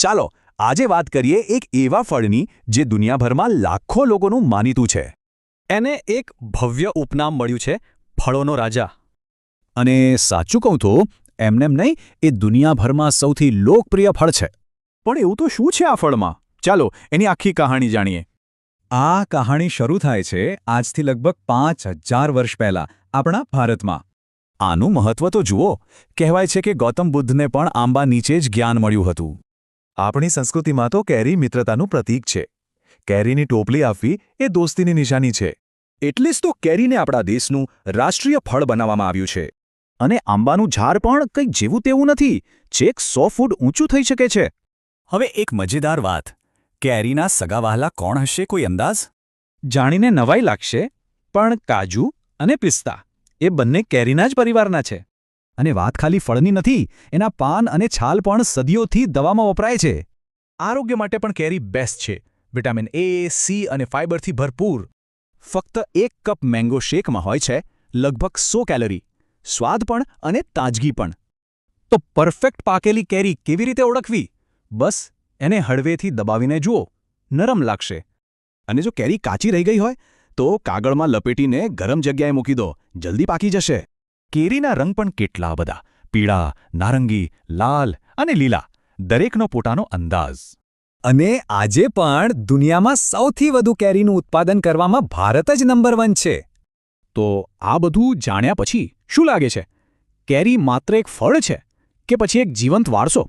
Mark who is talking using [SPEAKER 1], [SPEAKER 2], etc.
[SPEAKER 1] ચાલો આજે વાત કરીએ એક એવા ફળની જે દુનિયાભરમાં લાખો લોકોનું માનીતું છે.
[SPEAKER 2] એને એક ભવ્ય ઉપનામ મળ્યું છે, ફળોનો રાજા.
[SPEAKER 1] અને સાચું કહું તો એમનેમ નહીં, એ દુનિયાભરમાં સૌથી લોકપ્રિય ફળ છે. પણ એવું તો શું છે આ ફળમાં? ચાલો એની આખી કહાણી જાણીએ. આ કહાણી શરૂ થાય છે આજથી લગભગ 5000 વર્ષ પહેલાં આપણા ભારતમાં. આનું મહત્વ તો જુઓ. કહેવાય છે કે ગૌતમ બુદ્ધને પણ આંબા નીચે જ જ્ઞાન મળ્યું હતું.
[SPEAKER 3] આપણી સંસ્કૃતિમાં તો કેરી મિત્રતાનું પ્રતીક છે. કેરીની ટોપલી આપવી એ દોસ્તીની નિશાની છે.
[SPEAKER 1] એટલે જ તો કેરીને આપણા દેશનું રાષ્ટ્રીય ફળ બનાવવામાં આવ્યું છે. અને આંબાનું ઝાડ પણ કંઈક જેવું તેવું નથી, છેક 100 ફૂટ ઊંચું થઈ શકે છે. હવે એક મજેદાર વાત, કેરીના સગાવહાલા કોણ હશે, કોઈ અંદાજ? જાણીને નવાઈ લાગશે, પણ કાજુ અને પિસ્તા એ બંને કેરીના જ પરિવારના છે. અને વાત ખાલી ફળની નથી, એના પાન અને છાલ પણ સદીઓથી દવામાં વપરાય છે.
[SPEAKER 3] આરોગ્ય માટે પણ કેરી બેસ્ટ છે. વિટામિન એ, સી અને ફાઇબરથી ભરપૂર.
[SPEAKER 1] ફક્ત 1 કપ મેંગો શેકમાં હોય છે લગભગ 100 કેલરી, સ્વાદ પણ અને તાજગી પણ. તો પરફેક્ટ પાકેલી કેરી કેવી રીતે ઓળખવી? બસ એને હળવેથી દબાવીને જુઓ, નરમ લાગશે. અને જો કેરી કાચી રહી ગઈ હોય તો કાગળમાં લપેટીને ગરમ જગ્યાએ મૂકી દો, જલ્દી પાકી જશે. કેરીના રંગ પણ કેટલા બધા, પીળા, નારંગી, લાલ અને લીલા, દરેકનો પોતાનો અંદાજ. અને આજે પણ દુનિયામાં સૌથી વધુ કેરીનું ઉત્પાદન કરવામાં ભારત જ નંબર 1 છે. તો આ બધું જાણ્યા પછી શું લાગે છે? કેરી માત્ર એક ફળ છે કે પછી એક જીવંત વારસો?